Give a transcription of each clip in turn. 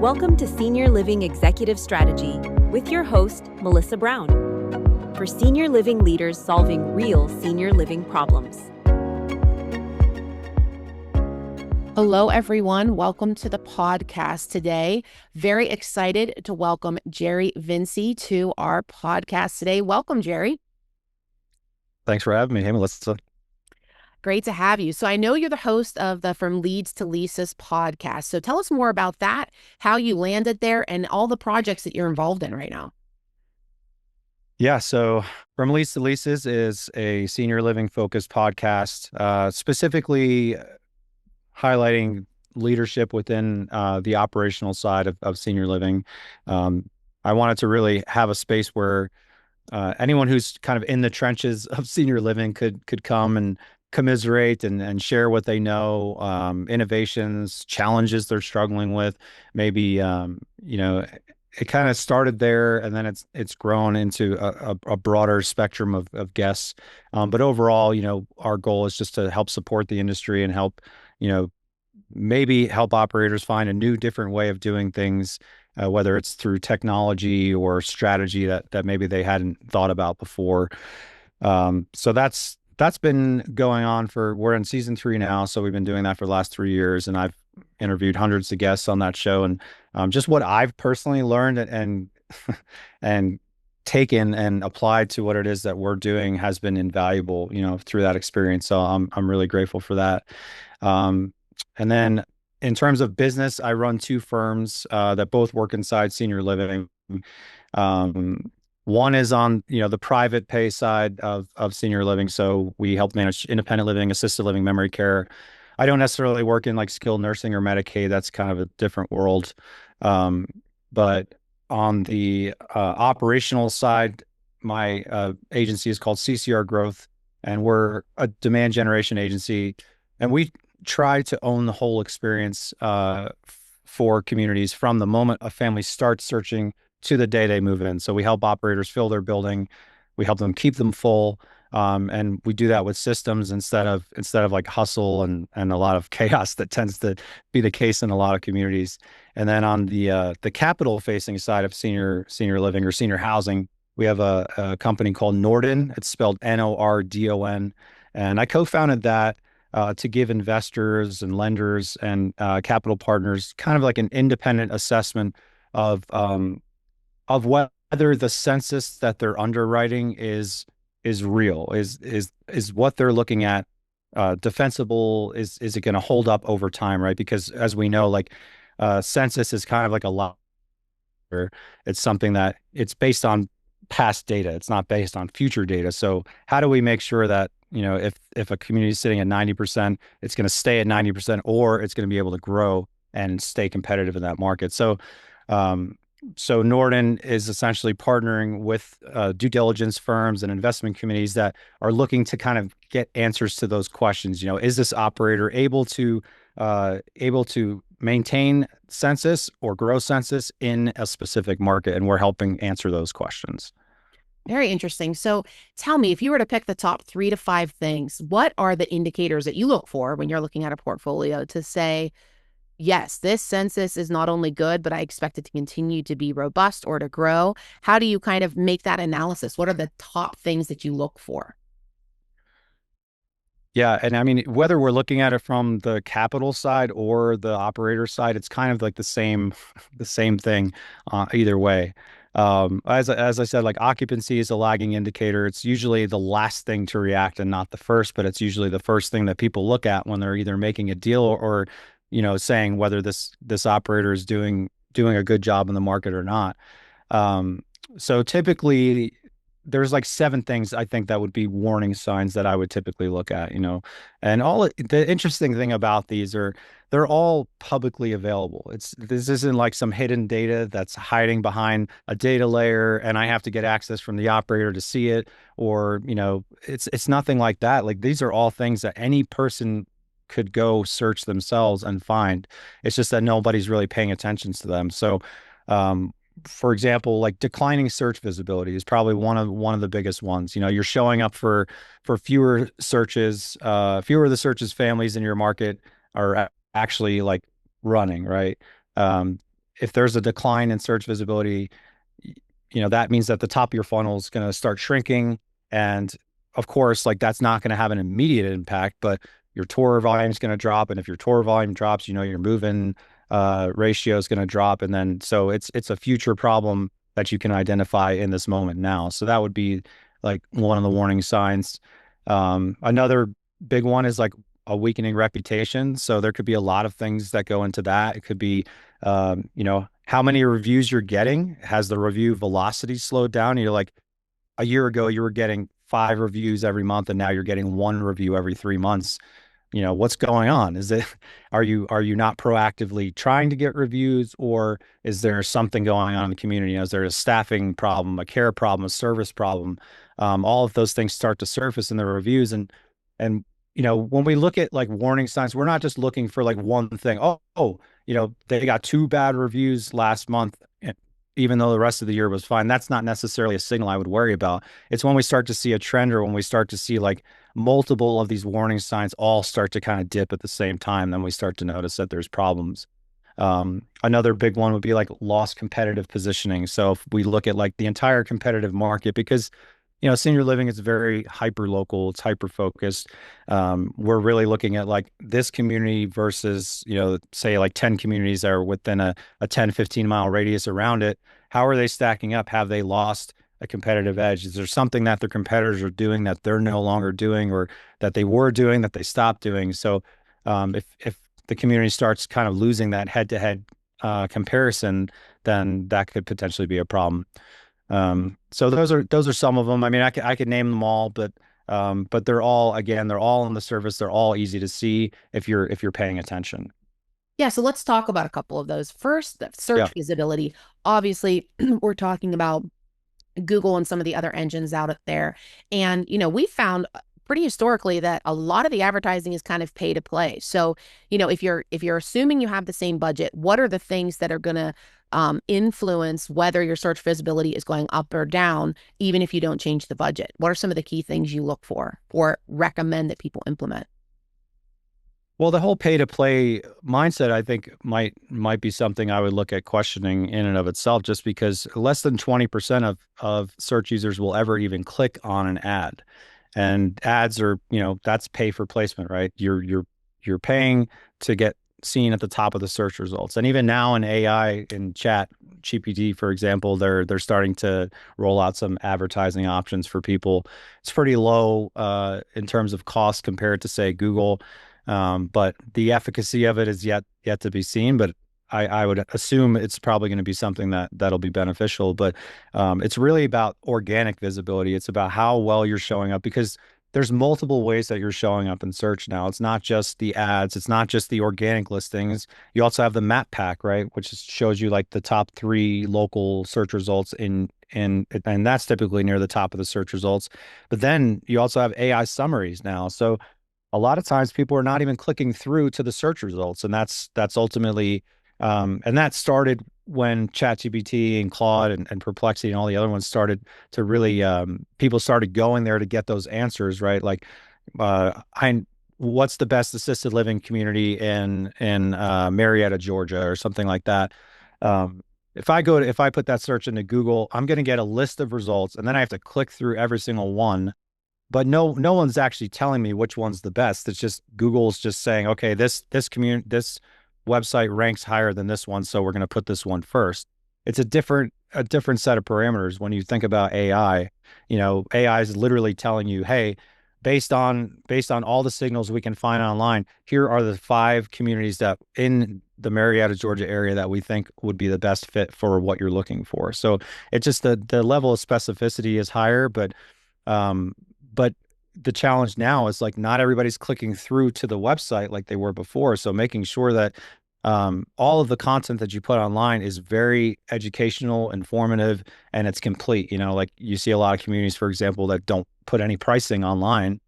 Welcome to Senior Living Executive Strategy with your host, Melissa Brown, for senior living leaders solving real senior living problems. Hello, everyone. Welcome to the podcast today. Very excited to welcome Jerry Vinci to our podcast today. Welcome, Jerry. Thanks for having me. Hey, Melissa. Great to have you. So I know you're the host of the From Leads to Leases podcast. So tell us more about that, how you landed there, and all the projects that you're involved in right now. Yeah, so From Leads to Leases is a senior living focused podcast, specifically highlighting leadership within the operational side of senior living. I wanted to really have a space where anyone who's kind of in the trenches of senior living could come and commiserate and share what they know, innovations, challenges they're struggling with. Maybe it kind of started there, and then it's grown into a broader spectrum of guests. But overall, our goal is just to help support the industry and help, maybe help operators find a new, different way of doing things, whether it's through technology or strategy that maybe they hadn't thought about before. So that's been going on we're in season 3 now. So we've been doing that for the last 3 years, and I've interviewed hundreds of guests on that show. And just what I've personally learned and and taken and applied to what it is that we're doing has been invaluable, through that experience. So I'm really grateful for that. And then in terms of business, I run 2 firms that both work inside senior living. One is on, the private pay side of senior living. So we help manage independent living, assisted living, memory care. I don't necessarily work in like skilled nursing or Medicaid. That's kind of a different world. But on the operational side, my agency is called CCR Growth, and we're a demand generation agency. And we try to own the whole experience for communities from the moment a family starts searching to the day they move in. So we help operators fill their building. We help them keep them full. And we do that with systems instead of like hustle and a lot of chaos that tends to be the case in a lot of communities. And then on the capital facing side of senior living or senior housing, we have a company called Nordon. It's spelled Nordon. And I co-founded that to give investors and lenders and capital partners kind of like an independent assessment of whether the census that they're underwriting is real, is what they're looking at defensible, is it going to hold up over time, right? Because as we know, like census is kind of like a lot. It's something that it's based on past data. It's not based on future data. So how do we make sure that, if a community is sitting at 90%, it's going to stay at 90%, or it's going to be able to grow and stay competitive in that market? So Nordon is essentially partnering with due diligence firms and investment committees that are looking to kind of get answers to those questions. Is this operator able to maintain census or grow census in a specific market? And we're helping answer those questions. Very interesting. So tell me, if you were to pick the top 3 to 5 things, what are the indicators that you look for when you're looking at a portfolio to say, yes, this census is not only good, but I expect it to continue to be robust or to grow? How do you kind of make that analysis? What are the top things that you look for? Yeah. And I mean, whether we're looking at it from the capital side or the operator side, it's kind of like the same thing either way. As I said, like occupancy is a lagging indicator. It's usually the last thing to react and not the first, but it's usually the first thing that people look at when they're either making a deal or saying whether this operator is doing a good job in the market or not. So typically there's like 7 things I think that would be warning signs that I would typically look at, and the interesting thing about these are they're all publicly available. This isn't like some hidden data that's hiding behind a data layer and I have to get access from the operator to see it, or, it's nothing like that. Like these are all things that any person could go search themselves and find. It's just that nobody's really paying attention to them. So, for example, like declining search visibility is probably one of the biggest ones. You're showing up for fewer searches, fewer of the searches families in your market are actually like running, right? if there's a decline in search visibility, that means that the top of your funnel is going to start shrinking. And of course, like that's not going to have an immediate impact, but your tour volume is going to drop. And if your tour volume drops, your move-in ratio is going to drop. And then, so it's a future problem that you can identify in this moment now. So that would be like one of the warning signs. Another big one is like a weakening reputation. So there could be a lot of things that go into that. It could be, how many reviews you're getting. Has the review velocity slowed down? You're like, a year ago, you were getting 5 reviews every month, and now you're getting 1 review every 3 months. What's going on? Are you not proactively trying to get reviews, or is there something going on in the community? Is there a staffing problem, a care problem, a service problem? All of those things start to surface in the reviews. And when we look at like warning signs, we're not just looking for like one thing. They got 2 bad reviews last month, even though the rest of the year was fine. That's not necessarily a signal I would worry about. It's when we start to see a trend, or when we start to see like multiple of these warning signs all start to kind of dip at the same time, then we start to notice that there's problems. Another big one would be like lost competitive positioning. So if we look at like the entire competitive market, because senior living is very hyper local, it's hyper focused. We're really looking at like this community versus, say like 10 communities that are within a 10, 15-mile radius around it. How are they stacking up? Have they lost a competitive edge? Is there something that their competitors are doing that they're no longer doing, or that they were doing that they stopped doing? So if the community starts kind of losing that head-to-head comparison, then that could potentially be a problem. So those are some of them. I mean, I could name them all, but they're all on the surface. They're all easy to see if you're paying attention. Yeah, so let's talk about a couple of those. First, search visibility. Obviously, we're talking about Google and some of the other engines out there. And, we found pretty historically that a lot of the advertising is kind of pay to play. So, if you're assuming you have the same budget, what are the things that are going to influence whether your search visibility is going up or down, even if you don't change the budget? What are some of the key things you look for or recommend that people implement? Well, the whole pay to play mindset, I think might be something I would look at questioning in and of itself, just because less than 20% of search users will ever even click on an ad. And ads are, that's pay for placement, right? You're paying to get seen at the top of the search results. And even now in AI, in chat GPT, for example, they're starting to roll out some advertising options for people. It's pretty low in terms of cost compared to, say, Google. But the efficacy of it is yet to be seen. But I would assume it's probably going to be something that'll be beneficial. But it's really about organic visibility. It's about how well you're showing up, because there's multiple ways that you're showing up in search now. It's not just the ads. It's not just the organic listings. You also have the map pack, right, which shows you like the top 3 local search results and that's typically near the top of the search results. But then you also have AI summaries now. So a lot of times people are not even clicking through to the search results, and that's ultimately and that started when ChatGPT and Claude and Perplexity and all the other ones started to really, people started going there to get those answers, right? Like, what's the best assisted living community in Marietta, Georgia, or something like that. If I put that search into Google, I'm going to get a list of results, and then I have to click through every single one. But no one's actually telling me which one's the best. It's just Google's just saying, okay, this website ranks higher than this one, so we're going to put this one first. It's a different set of parameters. When you think about AI, AI is literally telling you, hey, based on all the signals we can find online, here are the 5 communities that in the Marietta, Georgia area that we think would be the best fit for what you're looking for. So it's just the level of specificity is higher, but the challenge now is like not everybody's clicking through to the website like they were before. So making sure that all of the content that you put online is very educational, informative, and it's complete. Like you see a lot of communities, for example, that don't put any pricing online.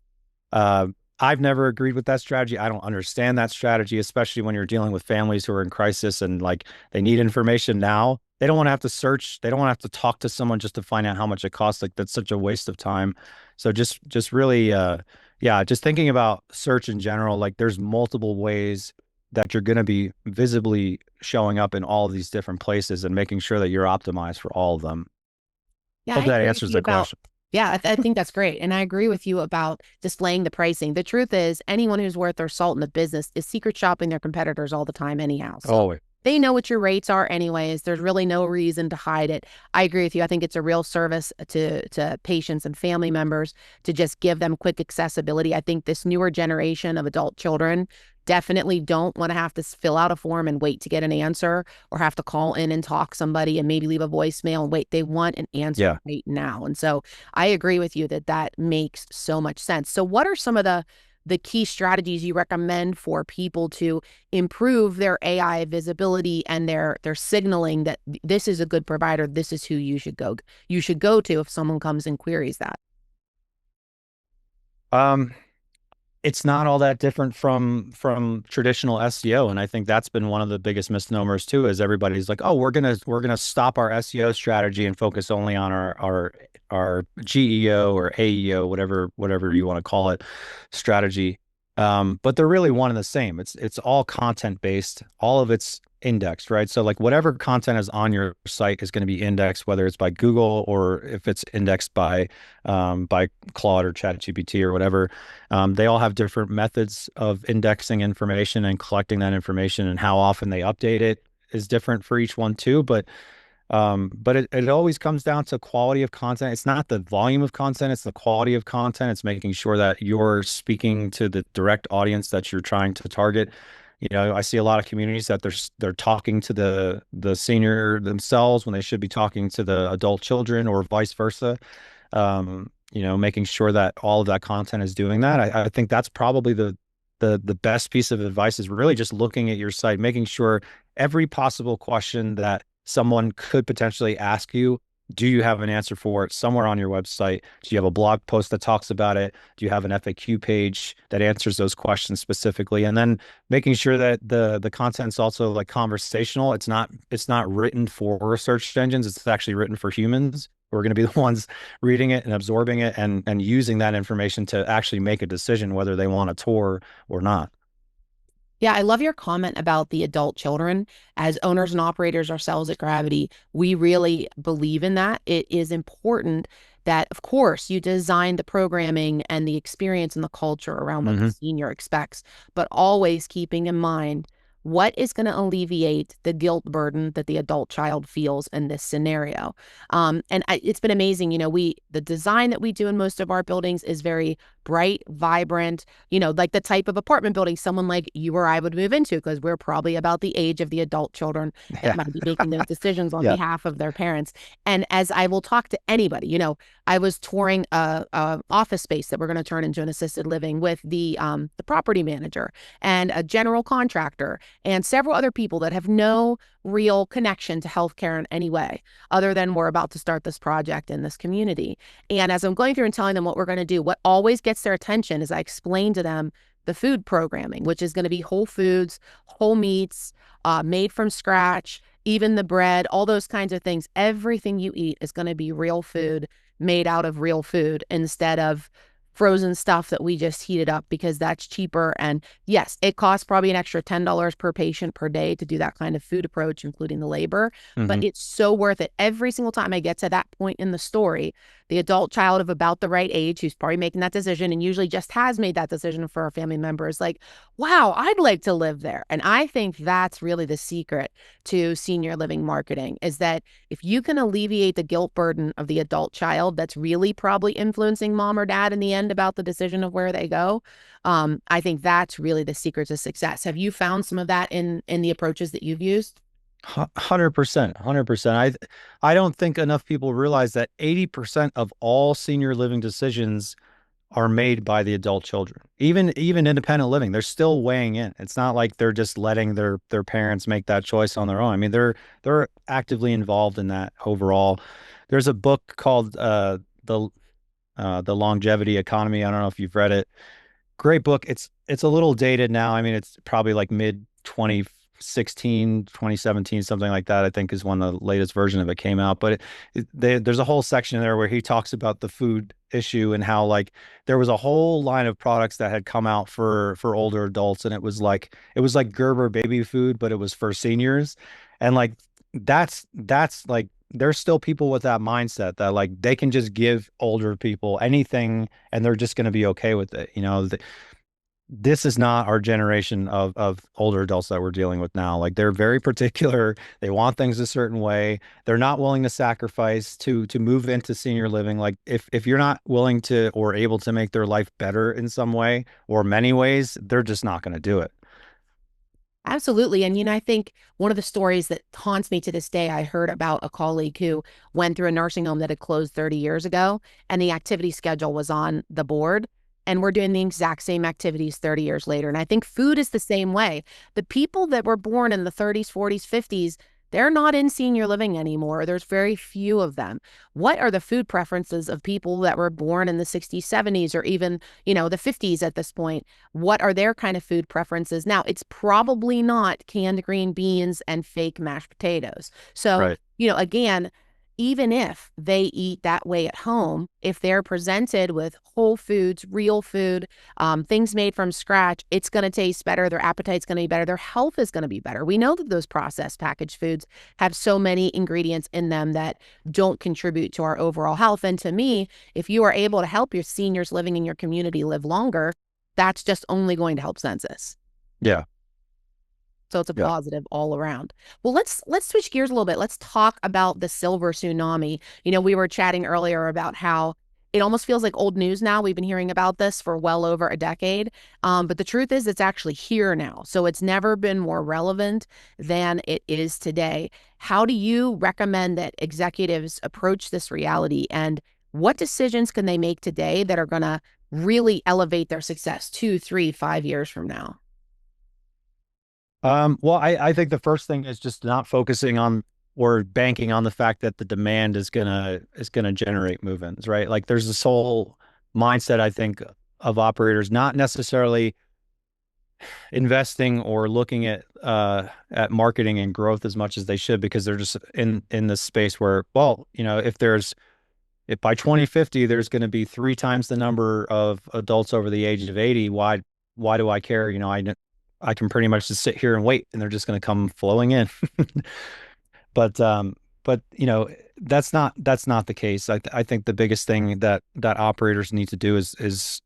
I've never agreed with that strategy. I don't understand that strategy, especially when you're dealing with families who are in crisis and like they need information now. They don't want to have to search. They don't want to have to talk to someone just to find out how much it costs. Like that's such a waste of time. So just really, just thinking about search in general, like there's multiple ways that you're going to be visibly showing up in all of these different places and making sure that you're optimized for all of them. Yeah, Hope I that agree with answers you the about, question. yeah, I think that's great. And I agree with you about displaying the pricing. The truth is, anyone who's worth their salt in the business is secret shopping their competitors all the time anyhow. So Always. they know what your rates are anyways. There's really no reason to hide it. I agree with you. I think it's a real service to patients and family members to just give them quick accessibility. I think this newer generation of adult children definitely don't want to have to fill out a form and wait to get an answer, or have to call in and talk somebody and maybe leave a voicemail and wait. They want an answer Yeah. right now. And so I agree with you that that makes so much sense. So what are some of the key strategies you recommend for people to improve their AI visibility and their signaling that this is a good provider, this is who you should go to if someone comes and queries that? Um, it's not all that different from traditional SEO, and I think that's been one of the biggest misnomers too. Is everybody's like, oh, we're gonna stop our SEO strategy and focus only on our GEO or AEO, whatever you want to call it, strategy. But they're really one and the same. It's all content based. All of it's indexed, right? So like whatever content is on your site is going to be indexed, whether it's by Google or if it's indexed by Claude or ChatGPT or whatever. They all have different methods of indexing information and collecting that information, and how often they update it is different for each one too. But it always comes down to quality of content. It's not the volume of content, it's the quality of content. It's making sure that you're speaking to the direct audience that you're trying to target. You know, I see a lot of communities that they're talking to the senior themselves when they should be talking to the adult children, or vice versa. You know, making sure that all of that content is doing that. I think that's probably the best piece of advice, is really just looking at your site, making sure every possible question that someone could potentially ask you, do you have an answer for it somewhere on your website? Do you have a blog post that talks about it? Do you have an FAQ page that answers those questions specifically? And then making sure that the content's also like conversational. It's not written for search engines. It's actually written for humans who are going to be the ones reading it and absorbing it, and using that information to actually make a decision whether they want a tour or not. Yeah, I love your comment about the adult children. As owners and operators ourselves at Gravity, we really believe in that. It is important that, of course, you design the programming and the experience and the culture around what the Hmm. senior expects, but always keeping in mind what is going to alleviate the guilt burden that the adult child feels in this scenario. It's been amazing. You know, the design that we do in most of our buildings is very bright, vibrant, you know, like the type of apartment building someone like you or I would move into, because we're probably about the age of the adult children that Yeah. might be making those decisions on Yeah. behalf of their parents. And as I will talk to anybody, you know, I was touring a office space that we're going to turn into an assisted living with the property manager and a general contractor and several other people that have no real connection to healthcare in any way, other than we're about to start this project in this community. And as I'm going through and telling them what we're going to do, what always gets their attention is I explain to them the food programming, which is going to be whole foods, whole meats, made from scratch, even the bread, all those kinds of things. Everything you eat is going to be real food made out of real food, instead of frozen stuff that we just heated up because that's cheaper. And yes, it costs probably an extra $10 per patient per day to do that kind of food approach, including the labor, but Hmm. it's so worth it. Every single time I get to that point in the story, the adult child of about the right age, who's probably making that decision and usually just has made that decision for a family member, is like, wow, I'd like to live there. And I think that's really the secret to senior living marketing, is that if you can alleviate the guilt burden of the adult child that's really probably influencing mom or dad in the end about the decision of where they go, I think that's really the secret to success. Have you found some of that in the approaches that you've used? 100%, 100%. I don't think enough people realize that 80% of all senior living decisions are made by the adult children. Even independent living, they're still weighing in. It's not like they're just letting their parents make that choice on their own. I mean, they're actively involved in that overall. There's a book called the Longevity Economy. I don't know if you've read it. Great book. It's a little dated now. I mean, it's probably like mid 2016, 2017, something like that, I think is when the latest version of it came out. But there's a whole section in there where he talks about the food issue and how like there was a whole line of products that had come out for older adults, and it was like Gerber baby food, but it was for seniors. And like that's like there's still people with that mindset that like they can just give older people anything and they're just going to be okay with it. This is not our generation of older adults that we're dealing with now. Like they're very particular. They want things a certain way. They're not willing to sacrifice to move into senior living. Like if you're not willing to or able to make their life better in some way or many ways, they're just not going to do it. Absolutely. And, I think one of the stories that haunts me to this day, I heard about a colleague who went through a nursing home that had closed 30 years ago, and the activity schedule was on the board. And we're doing the exact same activities 30 years later. And I think food is the same way. The people that were born in the 30s, 40s, 50s, they're not in senior living anymore. There's very few of them. What are the food preferences of people that were born in the 60s, 70s, or even, the 50s at this point? What are their kind of food preferences? Now, it's probably not canned green beans and fake mashed potatoes. So, Right. Again, even if they eat that way at home, if they're presented with whole foods, real food, things made from scratch, it's going to taste better. Their appetite's going to be better. Their health is going to be better. We know that those processed packaged foods have so many ingredients in them that don't contribute to our overall health. And to me, if you are able to help your seniors living in your community live longer, that's just only going to help census. Yeah. So it's a Yeah. positive all around. Well, let's switch gears a little bit. Let's talk about the silver tsunami. We were chatting earlier about how it almost feels like old news now. We've been hearing about this for well over a decade. But the truth is it's actually here now. So it's never been more relevant than it is today. How do you recommend that executives approach this reality, and what decisions can they make today that are going to really elevate their success 2, 3, 5 years from now? Well, I think the first thing is just not focusing on or banking on the fact that the demand is gonna generate move-ins, right? Like there's this whole mindset, I think, of operators not necessarily investing or looking at marketing and growth as much as they should, because they're just in this space where, well, if by 2050 there's going to be 3 times the number of adults over the age of 80, why do I care? I can pretty much just sit here and wait, and they're just going to come flowing in. But that's not the case. I think the biggest thing that operators need to do is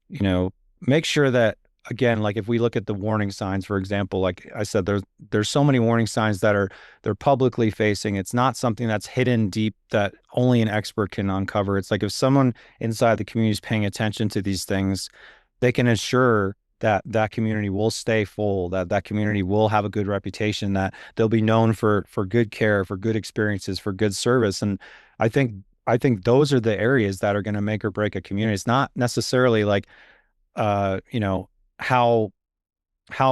make sure that, again, like if we look at the warning signs, for example, like I said, there's so many warning signs that they're publicly facing. It's not something that's hidden deep that only an expert can uncover. It's like if someone inside the community is paying attention to these things, they can ensure that community will stay full, that community will have a good reputation, that they'll be known for good care, for good experiences, for good service. And I think those are the areas that are going to make or break a community. It's not necessarily like uh you know how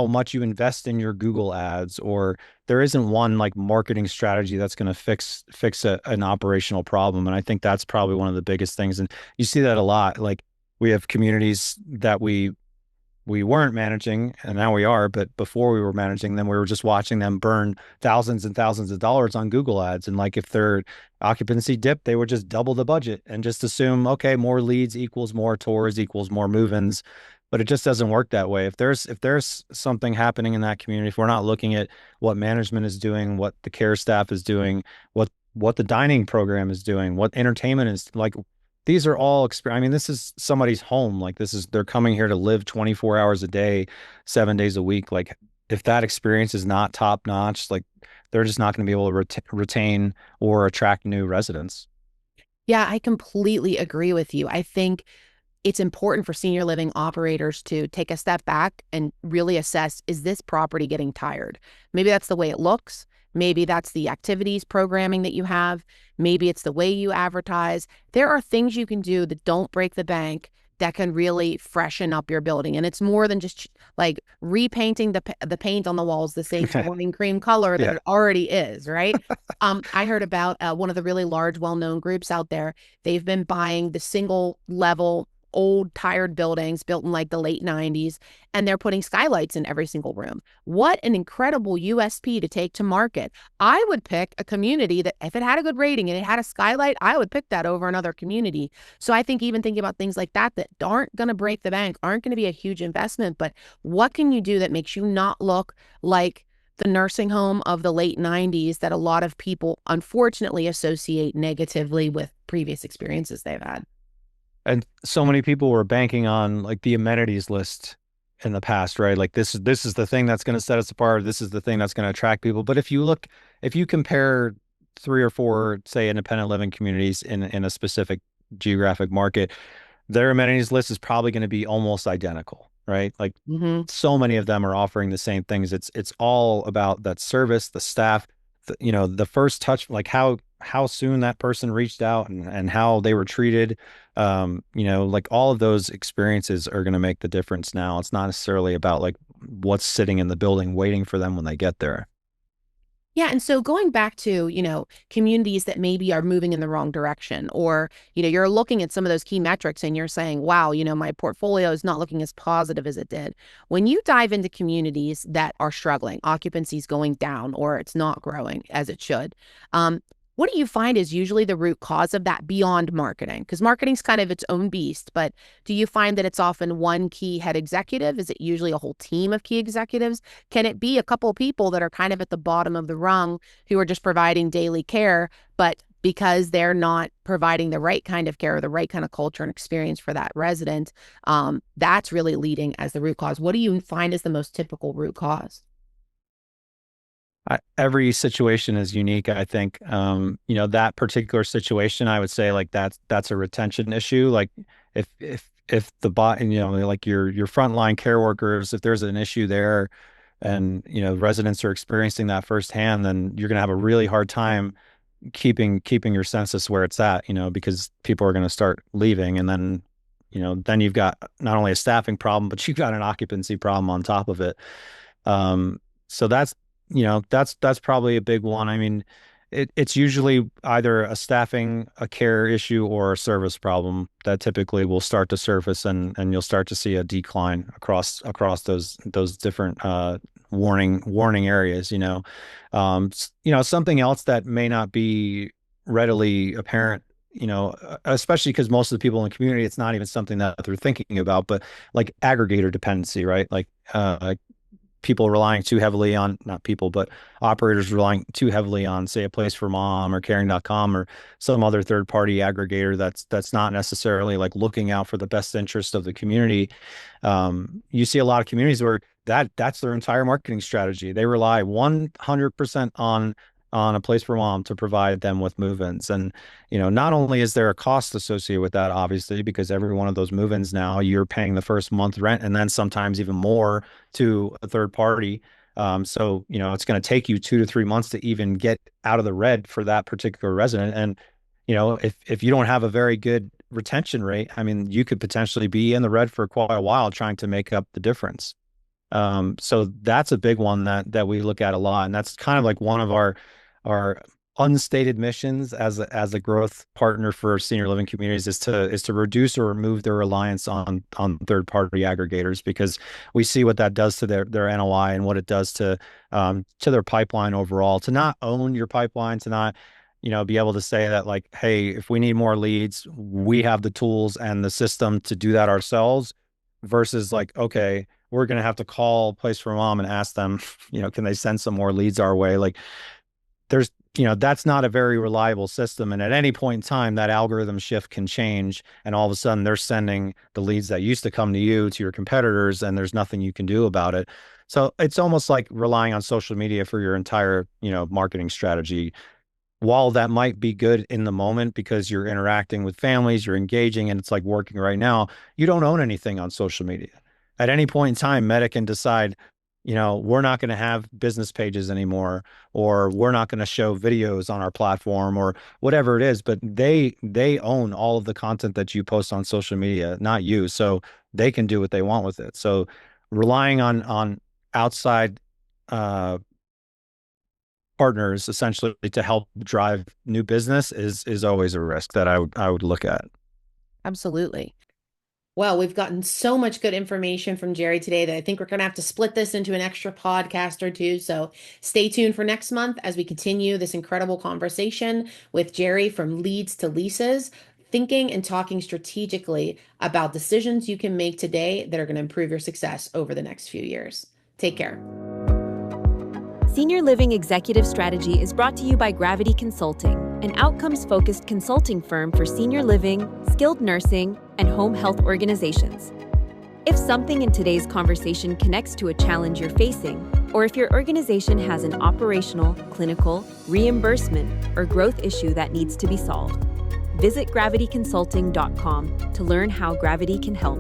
much you invest in your Google ads, or there isn't one like marketing strategy that's going to fix an operational problem. And I think that's probably one of the biggest things. And you see that a lot. Like we have communities that we weren't managing, and now we are, but before we were managing them, we were just watching them burn thousands and thousands of dollars on Google ads. And like if their occupancy dipped, they would just double the budget and just assume, okay, more leads equals more tours equals more move-ins. But it just doesn't work that way. If there's something happening in that community, if we're not looking at what management is doing, what the care staff is doing, what the dining program is doing, what entertainment is like, these are all I mean, this is somebody's home. Like they're coming here to live 24 hours a day, 7 days a week. Like if that experience is not top notch, like they're just not going to be able to retain or attract new residents. Yeah, I completely agree with you. I think it's important for senior living operators to take a step back and really assess, is this property getting tired? Maybe that's the way it looks. Maybe that's the activities programming that you have. Maybe it's the way you advertise. There are things you can do that don't break the bank that can really freshen up your building. And it's more than just like repainting the paint on the walls the same morning cream color that Yeah. it already is, right? I heard about one of the really large, well-known groups out there. They've been buying the single level old tired buildings built in like the late 90s, and they're putting skylights in every single room. What an incredible USP to take to market. I would pick a community that if it had a good rating and it had a skylight, I would pick that over another community. So I think even thinking about things like that aren't going to break the bank, aren't going to be a huge investment, but what can you do that makes you not look like the nursing home of the late 90s that a lot of people unfortunately associate negatively with previous experiences they've had? And so many people were banking on like the amenities list in the past, right? Like this is the thing that's going to set us apart. This is the thing that's going to attract people. But if you compare three or four, say, independent living communities in a specific geographic market, their amenities list is probably going to be almost identical, right? Like so many of them are offering the same things. It's all about that service, the staff, the first touch, like how soon that person reached out and how they were treated. Like all of those experiences are going to make the difference now. It's not necessarily about like what's sitting in the building waiting for them when they get there. Yeah. And so going back to, communities that maybe are moving in the wrong direction, or, you're looking at some of those key metrics and you're saying, wow, my portfolio is not looking as positive as it did. When you dive into communities that are struggling, occupancy is going down or it's not growing as it should, what do you find is usually the root cause of that beyond marketing? Because marketing's kind of its own beast, but do you find that it's often one key head executive? Is it usually a whole team of key executives? Can it be a couple of people that are kind of at the bottom of the rung who are just providing daily care, but because they're not providing the right kind of care or the right kind of culture and experience for that resident, that's really leading as the root cause? What do you find is the most typical root cause? Every situation is unique. I think, that particular situation, I would say like that's a retention issue. Like if the bot, like your frontline care workers, if there's an issue there and, residents are experiencing that firsthand, then you're going to have a really hard time keeping your census where it's at, because people are going to start leaving. And then you've got not only a staffing problem, but you've got an occupancy problem on top of it. So that's probably a big one. I mean, it's usually either a staffing, a care issue, or a service problem that typically will start to surface, and you'll start to see a decline across those different warning areas. Something else that may not be readily apparent. Especially because most of the people in the community, it's not even something that they're thinking about, but like aggregator dependency, right? Like people relying too heavily on, not people, but operators relying too heavily on, say, a Place for Mom or caring.com or some other third party aggregator that's not necessarily like looking out for the best interest of the community. You see a lot of communities where that's their entire marketing strategy. They rely 100% on a Place for Mom to provide them with move-ins. And, not only is there a cost associated with that, obviously, because every one of those move-ins now you're paying the first month rent and then sometimes even more to a third party. So, it's going to take you 2 to 3 months to even get out of the red for that particular resident. And, if you don't have a very good retention rate, I mean, you could potentially be in the red for quite a while trying to make up the difference. So that's a big one that we look at a lot. And that's kind of like one of our unstated missions as a growth partner for senior living communities is to reduce or remove their reliance on third party aggregators, because we see what that does to their NOI and what it does to their pipeline overall. To not own your pipeline, to not be able to say that like, hey, if we need more leads, we have the tools and the system to do that ourselves, versus like, okay, we're going to have to call Place for Mom and ask them, can they send some more leads our way? Like there's, that's not a very reliable system. And at any point in time, that algorithm shift can change. And all of a sudden they're sending the leads that used to come to you, to your competitors, and there's nothing you can do about it. So it's almost like relying on social media for your entire, marketing strategy. While that might be good in the moment because you're interacting with families, you're engaging, and it's like working right now, you don't own anything on social media. At any point in time, Meta can decide, we're not going to have business pages anymore, or we're not going to show videos on our platform, or whatever it is. But they own all of the content that you post on social media, not you. So they can do what they want with it. So relying on outside partners essentially to help drive new business is always a risk that I would look at. Absolutely. Well, we've gotten so much good information from Jerry today that I think we're going to have to split this into an extra podcast or two. So stay tuned for next month as we continue this incredible conversation with Jerry from Leads to Leases, thinking and talking strategically about decisions you can make today that are going to improve your success over the next few years. Take care. Senior Living Executive Strategy is brought to you by Gravity Consulting, an outcomes-focused consulting firm for senior living, skilled nursing, and home health organizations. If something in today's conversation connects to a challenge you're facing, or if your organization has an operational, clinical, reimbursement, or growth issue that needs to be solved, visit gravityconsulting.com to learn how Gravity can help.